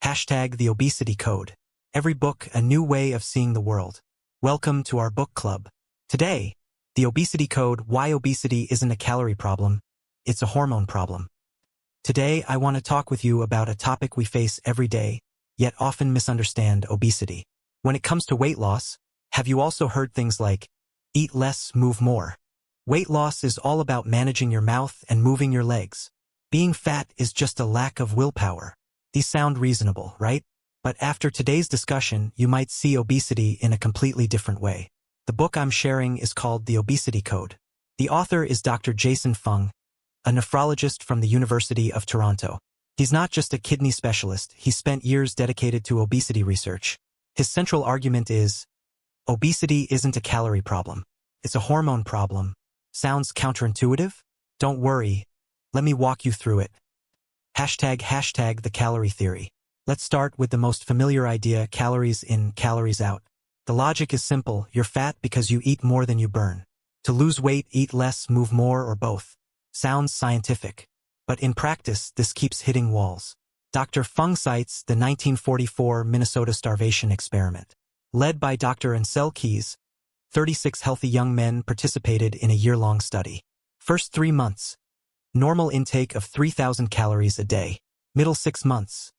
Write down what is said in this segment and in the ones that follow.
Hashtag the Obesity Code. Every book, a new way of seeing the world. Welcome to our book club. Today, the Obesity Code, why obesity isn't a calorie problem, it's a hormone problem. Today, I want to talk with you about a topic we face every day, yet often misunderstand: obesity. When it comes to weight loss, have you also heard things like, eat less, move more? Weight loss is all about managing your mouth and moving your legs. Being fat is just a lack of willpower. These sound reasonable, right? But after today's discussion, you might see obesity in a completely different way. The book I'm sharing is called The Obesity Code. The author is Dr. Jason Fung, a nephrologist from the University of Toronto. He's not just a kidney specialist, he spent years dedicated to obesity research. His central argument is, obesity isn't a calorie problem. It's a hormone problem. Sounds counterintuitive? Don't worry. Let me walk you through it. Hashtag the calorie theory. Let's start with the most familiar idea: calories in, calories out. The logic is simple: you're fat because you eat more than you burn. To lose weight, eat less, move more, or both. Sounds scientific. But in practice, this keeps hitting walls. Dr. Fung cites the 1944 Minnesota starvation experiment. Led by Dr. Ansel Keys, 36 healthy young men participated in a year-long study. First 3 months, normal intake of 3,000 calories a day. Middle 6 months,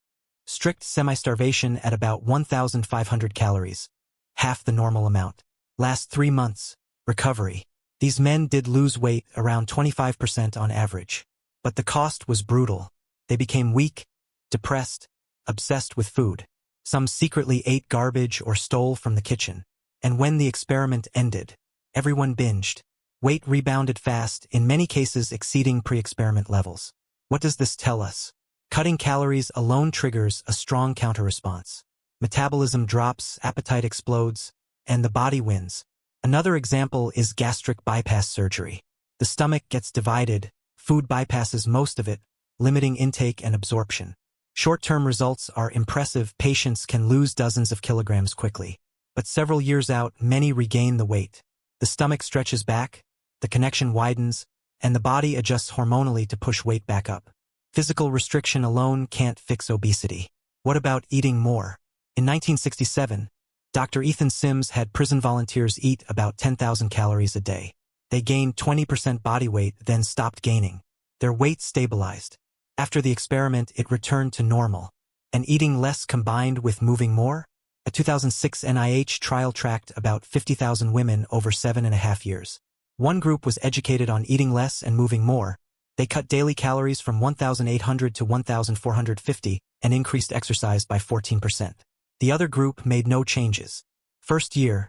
strict semi-starvation at about 1,500 calories, half the normal amount. Last 3 months, recovery. These men did lose weight, around 25% on average. But the cost was brutal. They became weak, depressed, obsessed with food. Some secretly ate garbage or stole from the kitchen. And when the experiment ended, everyone binged. Weight rebounded fast, in many cases exceeding pre-experiment levels. What does this tell us? Cutting calories alone triggers a strong counter-response. Metabolism drops, appetite explodes, and the body wins. Another example is gastric bypass surgery. The stomach gets divided, food bypasses most of it, limiting intake and absorption. Short-term results are impressive. Patients can lose dozens of kilograms quickly. But several years out, many regain the weight. The stomach stretches back, the connection widens, and the body adjusts hormonally to push weight back up. Physical restriction alone can't fix obesity. What about eating more? In 1967, Dr. Ethan Sims had prison volunteers eat about 10,000 calories a day. They gained 20% body weight, then stopped gaining. Their weight stabilized. After the experiment, it returned to normal. And eating less combined with moving more? A 2006 NIH trial tracked about 50,000 women over 7.5 years. One group was educated on eating less and moving more. They cut daily calories from 1,800 to 1,450 and increased exercise by 14%. The other group made no changes. First year,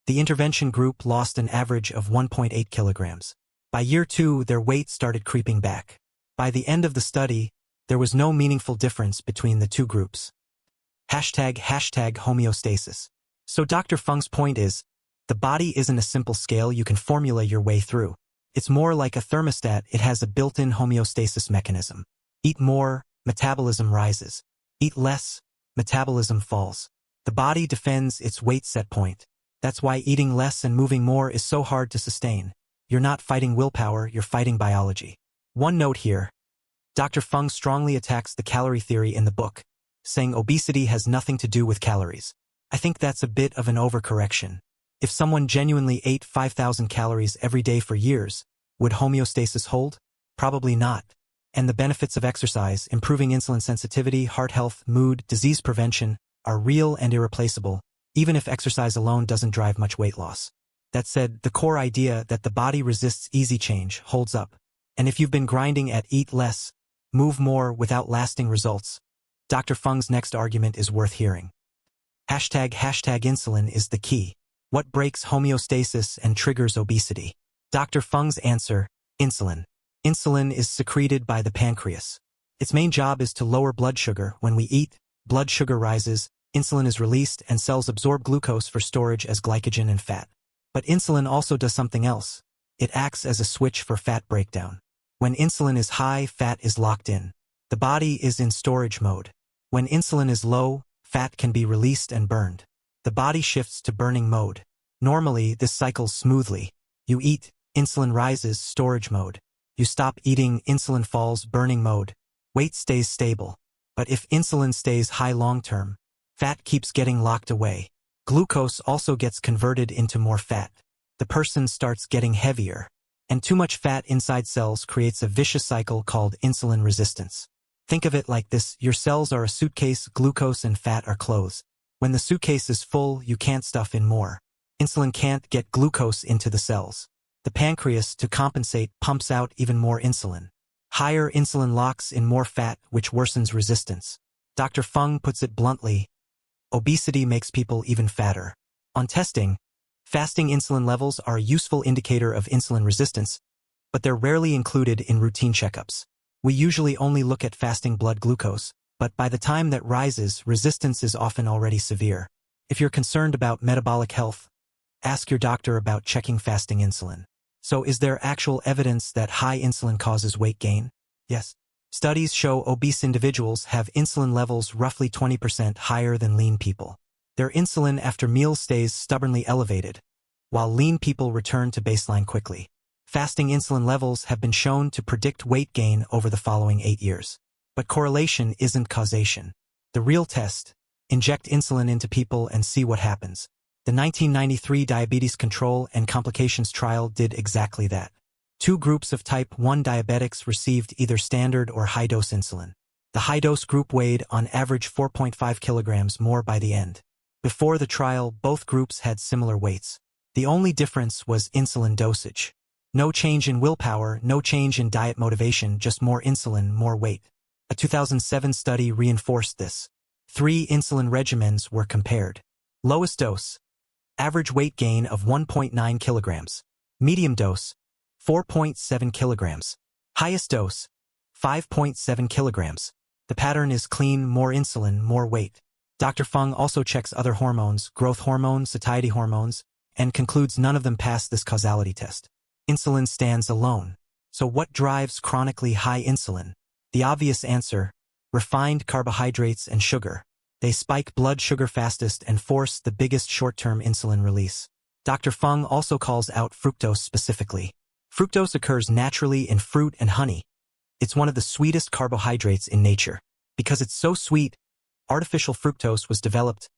the intervention group lost an average of 1.8 kilograms. By year 2, their weight started creeping back. By the end of the study, there was no meaningful difference between the two groups. Hashtag homeostasis. So Dr. Fung's point is, the body isn't a simple scale you can formula your way through. It's more like a thermostat. It has a built-in homeostasis mechanism. Eat more, metabolism rises. Eat less, metabolism falls. The body defends its weight set point. That's why eating less and moving more is so hard to sustain. You're not fighting willpower, you're fighting biology. One note here. Dr. Fung strongly attacks the calorie theory in the book, saying obesity has nothing to do with calories. I think that's a bit of an overcorrection. If someone genuinely ate 5,000 calories every day for years, would homeostasis hold? Probably not. And the benefits of exercise, improving insulin sensitivity, heart health, mood, disease prevention, are real and irreplaceable, even if exercise alone doesn't drive much weight loss. That said, the core idea that the body resists easy change holds up. And if you've been grinding at eat less, move more without lasting results, Dr. Fung's next argument is worth hearing. Hashtag insulin is the key. What breaks homeostasis and triggers obesity? Dr. Fung's answer: insulin. Insulin is secreted by the pancreas. Its main job is to lower blood sugar. When we eat, blood sugar rises, insulin is released, and cells absorb glucose for storage as glycogen and fat. But insulin also does something else. It acts as a switch for fat breakdown. When insulin is high, fat is locked in. The body is in storage mode. When insulin is low, fat can be released and burned. The body shifts to burning mode. Normally, this cycles smoothly. You eat, insulin rises, storage mode. You stop eating, insulin falls, burning mode. Weight stays stable. But if insulin stays high long-term, fat keeps getting locked away. Glucose also gets converted into more fat. The person starts getting heavier. And too much fat inside cells creates a vicious cycle called insulin resistance. Think of it like this: your cells are a suitcase, glucose and fat are clothes. When the suitcase is full, you can't stuff in more. Insulin can't get glucose into the cells. The pancreas, to compensate, pumps out even more insulin. Higher insulin locks in more fat, which worsens resistance. Dr. Fung puts it bluntly: obesity makes people even fatter. On testing, fasting insulin levels are a useful indicator of insulin resistance, but they're rarely included in routine checkups. We usually only look at fasting blood glucose, but by the time that rises, resistance is often already severe. If you're concerned about metabolic health, ask your doctor about checking fasting insulin. So is there actual evidence that high insulin causes weight gain? Yes. Studies show obese individuals have insulin levels roughly 20% higher than lean people. Their insulin after meals stays stubbornly elevated, while lean people return to baseline quickly. Fasting insulin levels have been shown to predict weight gain over the following 8 years. But correlation isn't causation. The real test: inject insulin into people and see what happens. The 1993 Diabetes Control and Complications trial did exactly that. 2 groups of type 1 diabetics received either standard or high-dose insulin. The high-dose group weighed on average 4.5 kilograms more by the end. Before the trial, both groups had similar weights. The only difference was insulin dosage. No change in willpower, no change in diet motivation, just more insulin, more weight. A 2007 study reinforced this. 3 insulin regimens were compared. Lowest dose: average weight gain of 1.9 kilograms. Medium dose: 4.7 kilograms. Highest dose: 5.7 kilograms. The pattern is clean: more insulin, more weight. Dr. Fung also checks other hormones, growth hormone, satiety hormones, and concludes none of them pass this causality test. Insulin stands alone. So what drives chronically high insulin? The obvious answer: refined carbohydrates and sugar. They spike blood sugar fastest and force the biggest short-term insulin release. Dr. Fung also calls out fructose specifically. Fructose occurs naturally in fruit and honey. It's one of the sweetest carbohydrates in nature. Because it's so sweet, artificial fructose was developed.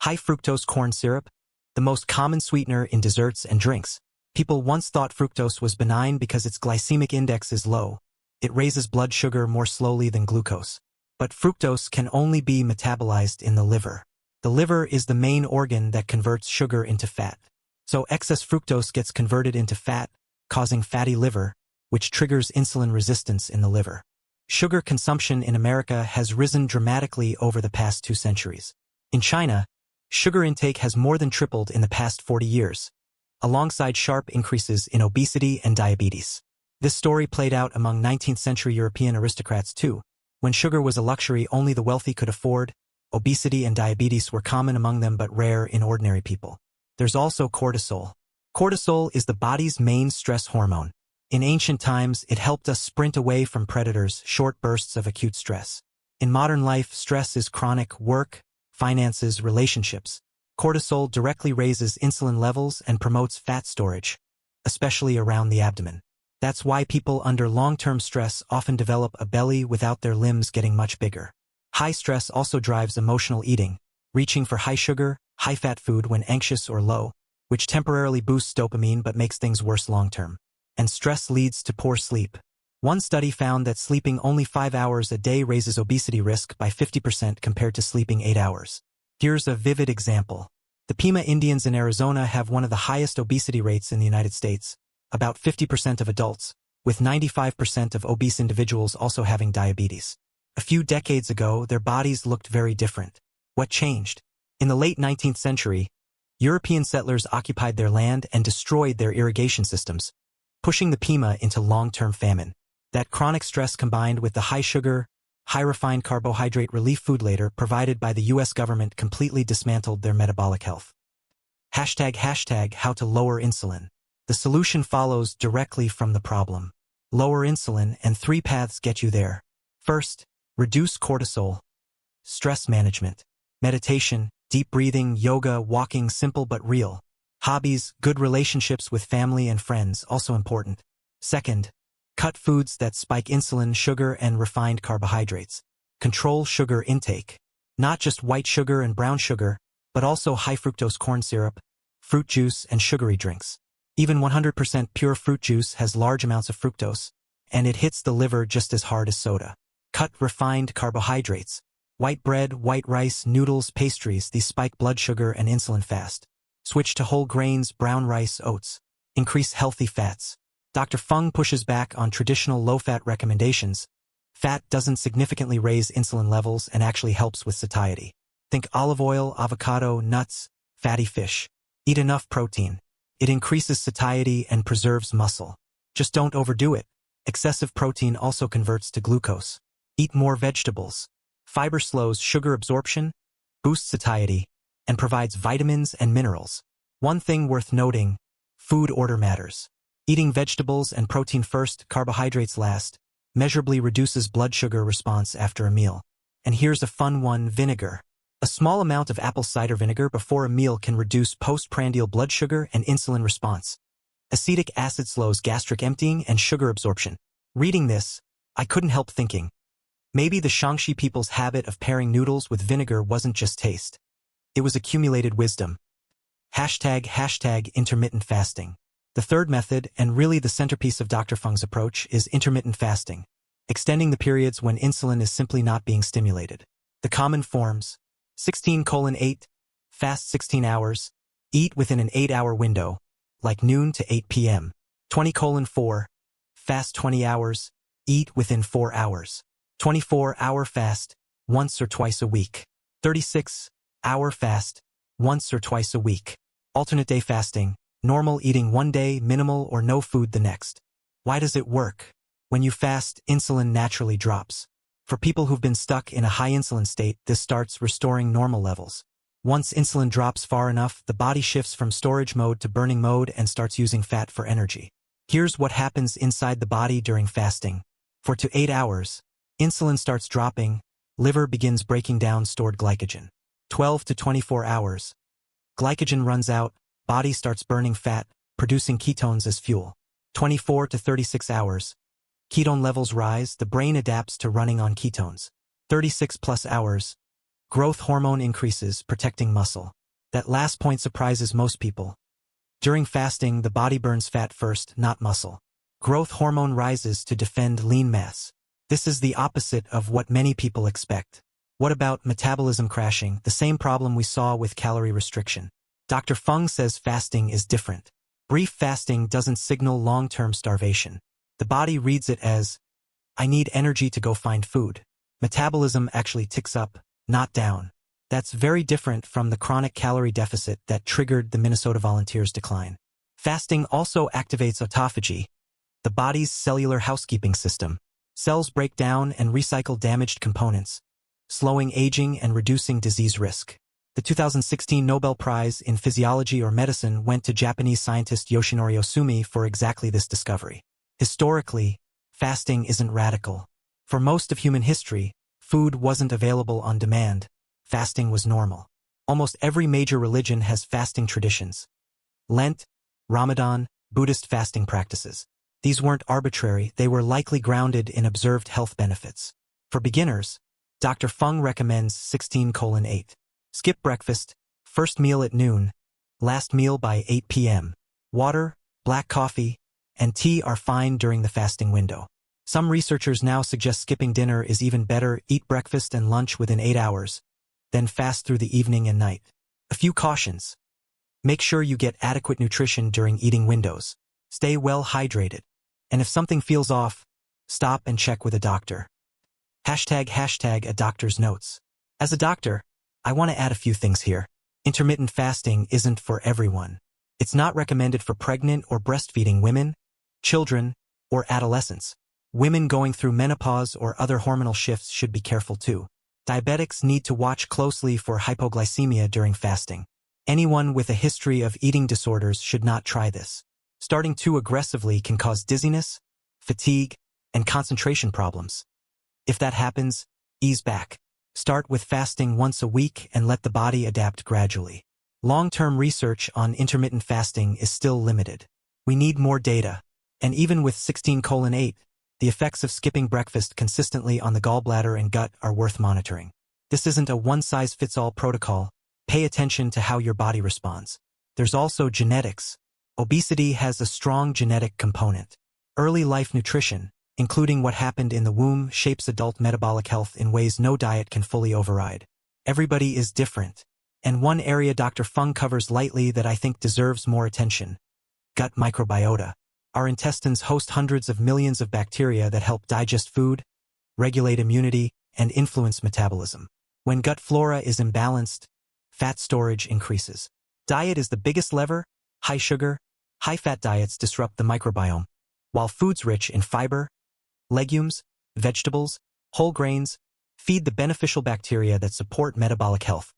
High fructose corn syrup, the most common sweetener in desserts and drinks. People once thought fructose was benign because its glycemic index is low. It raises blood sugar more slowly than glucose. But fructose can only be metabolized in the liver. The liver is the main organ that converts sugar into fat. So excess fructose gets converted into fat, causing fatty liver, which triggers insulin resistance in the liver. Sugar consumption in America has risen dramatically over the past 2 centuries. In China, sugar intake has more than tripled in the past 40 years, alongside sharp increases in obesity and diabetes. This story played out among 19th century European aristocrats too. When sugar was a luxury only the wealthy could afford, obesity and diabetes were common among them but rare in ordinary people. There's also cortisol. Cortisol is the body's main stress hormone. In ancient times, it helped us sprint away from predators, short bursts of acute stress. In modern life, stress is chronic: work, finances, relationships. Cortisol directly raises insulin levels and promotes fat storage, especially around the abdomen. That's why people under long-term stress often develop a belly without their limbs getting much bigger. High stress also drives emotional eating, reaching for high sugar, high-fat food when anxious or low, which temporarily boosts dopamine but makes things worse long-term. And stress leads to poor sleep. One study found that sleeping only 5 hours a day raises obesity risk by 50% compared to sleeping 8 hours. Here's a vivid example. The Pima Indians in Arizona have one of the highest obesity rates in the United States, about 50% of adults, with 95% of obese individuals also having diabetes. A few decades ago, their bodies looked very different. What changed? In the late 19th century, European settlers occupied their land and destroyed their irrigation systems, pushing the Pima into long-term famine. That chronic stress combined with the high sugar, high refined carbohydrate relief food later provided by the US government completely dismantled their metabolic health. ## how to lower insulin. The solution follows directly from the problem. Lower insulin, and 3 paths get you there. First, reduce cortisol. Stress management. Meditation, deep breathing, yoga, walking, simple but real. Hobbies, good relationships with family and friends, also important. Second, cut foods that spike insulin, sugar, and refined carbohydrates. Control sugar intake. Not just white sugar and brown sugar, but also high fructose corn syrup, fruit juice, and sugary drinks. Even 100% pure fruit juice has large amounts of fructose, and it hits the liver just as hard as soda. Cut refined carbohydrates. White bread, white rice, noodles, pastries, these spike blood sugar and insulin fast. Switch to whole grains, brown rice, oats. Increase healthy fats. Dr. Fung pushes back on traditional low-fat recommendations. Fat doesn't significantly raise insulin levels and actually helps with satiety. Think olive oil, avocado, nuts, fatty fish. Eat enough protein. It increases satiety and preserves muscle. Just don't overdo it. Excessive protein also converts to glucose. Eat more vegetables. Fiber slows sugar absorption, boosts satiety, and provides vitamins and minerals. One thing worth noting, food order matters. Eating vegetables and protein first, carbohydrates last, measurably reduces blood sugar response after a meal. And here's a fun one, vinegar. A small amount of apple cider vinegar before a meal can reduce postprandial blood sugar and insulin response. Acetic acid slows gastric emptying and sugar absorption. Reading this, I couldn't help thinking, maybe the Shaanxi people's habit of pairing noodles with vinegar wasn't just taste. It was accumulated wisdom. ## intermittent fasting. The third method, and really the centerpiece of Dr. Fung's approach, is intermittent fasting, extending the periods when insulin is simply not being stimulated. The common forms: 16:8, fast 16 hours, eat within an 8-hour window, like noon to 8 p.m. 20:4, fast 20 hours, eat within 4 hours. 24-hour fast, once or twice a week. 36-hour fast, once or twice a week. Alternate day fasting, normal eating one day, minimal or no food the next. Why does it work? When you fast, insulin naturally drops. For people who've been stuck in a high insulin state, this starts restoring normal levels. Once insulin drops far enough, the body shifts from storage mode to burning mode and starts using fat for energy. Here's what happens inside the body during fasting. 4 to 8 hours, insulin starts dropping, liver begins breaking down stored glycogen. 12 to 24 hours, glycogen runs out, body starts burning fat, producing ketones as fuel. 24 to 36 hours, ketone levels rise, the brain adapts to running on ketones. 36+ hours, growth hormone increases, protecting muscle. That last point surprises most people. During fasting, the body burns fat first, not muscle. Growth hormone rises to defend lean mass. This is the opposite of what many people expect. What about metabolism crashing, the same problem we saw with calorie restriction? Dr. Fung says fasting is different. Brief fasting doesn't signal long-term starvation. The body reads it as, I need energy to go find food. Metabolism actually ticks up, not down. That's very different from the chronic calorie deficit that triggered the Minnesota Volunteers' decline. Fasting also activates autophagy, the body's cellular housekeeping system. Cells break down and recycle damaged components, slowing aging and reducing disease risk. The 2016 Nobel Prize in Physiology or Medicine went to Japanese scientist Yoshinori Osumi for exactly this discovery. Historically, fasting isn't radical. For most of human history, food wasn't available on demand. Fasting was normal. Almost every major religion has fasting traditions. Lent, Ramadan, Buddhist fasting practices. These weren't arbitrary, they were likely grounded in observed health benefits. For beginners, Dr. Fung recommends 16:8. Skip breakfast, first meal at noon, last meal by 8 p.m. Water, black coffee, and tea are fine during the fasting window. Some researchers now suggest skipping dinner is even better. Eat breakfast and lunch within 8 hours, then fast through the evening and night. A few cautions. Make sure you get adequate nutrition during eating windows. Stay well hydrated. And if something feels off, stop and check with a doctor. ## a doctor's notes. As a doctor, I want to add a few things here. Intermittent fasting isn't for everyone. It's not recommended for pregnant or breastfeeding women, children, or adolescents. Women going through menopause or other hormonal shifts should be careful too. Diabetics need to watch closely for hypoglycemia during fasting. Anyone with a history of eating disorders should not try this. Starting too aggressively can cause dizziness, fatigue, and concentration problems. If that happens, ease back. Start with fasting once a week and let the body adapt gradually. Long-term research on intermittent fasting is still limited. We need more data. And even with 16:8, The effects of skipping breakfast consistently on the gallbladder and gut are worth monitoring. This isn't a one-size-fits-all protocol. Pay attention to how your body responds. There's also genetics. Obesity has a strong genetic component. Early life nutrition, including what happened in the womb, shapes adult metabolic health in ways no diet can fully override. Everybody is different. And one area Dr. Fung covers lightly that I think deserves more attention: gut microbiota. Our intestines host hundreds of millions of bacteria that help digest food, regulate immunity, and influence metabolism. When gut flora is imbalanced, fat storage increases. Diet is the biggest lever. High sugar, high fat diets disrupt the microbiome, while foods rich in fiber, legumes, vegetables, whole grains feed the beneficial bacteria that support metabolic health.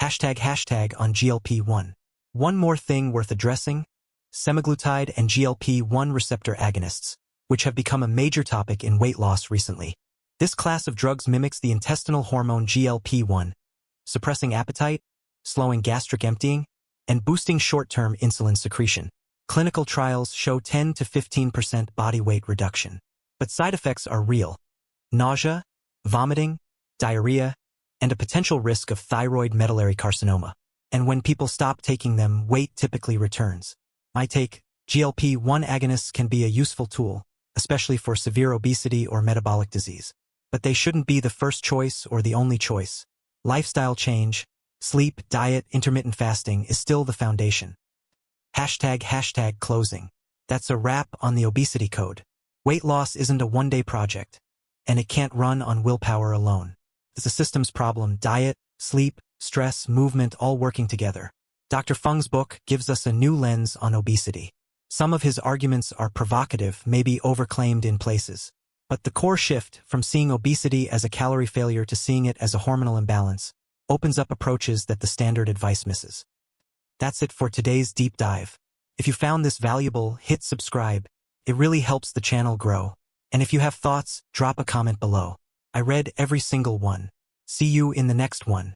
Hashtag on GLP-1. One more thing worth addressing: semaglutide and GLP-1 receptor agonists, which have become a major topic in weight loss recently. This class of drugs mimics the intestinal hormone GLP-1, suppressing appetite, slowing gastric emptying, and boosting short-term insulin secretion. Clinical trials show 10 to 15% body weight reduction. But side effects are real: nausea, vomiting, diarrhea, and a potential risk of thyroid medullary carcinoma. And when people stop taking them, weight typically returns. My take: GLP-1 agonists can be a useful tool, especially for severe obesity or metabolic disease. But they shouldn't be the first choice or the only choice. Lifestyle change, sleep, diet, intermittent fasting is still the foundation. Hashtag closing. That's a wrap on the Obesity Code. Weight loss isn't a one-day project, and it can't run on willpower alone. It's a systems problem: diet, sleep, stress, movement, all working together. Dr. Fung's book gives us a new lens on obesity. Some of his arguments are provocative, maybe overclaimed in places. But the core shift from seeing obesity as a calorie failure to seeing it as a hormonal imbalance opens up approaches that the standard advice misses. That's it for today's deep dive. If you found this valuable, hit subscribe. It really helps the channel grow. And if you have thoughts, drop a comment below. I read every single one. See you in the next one.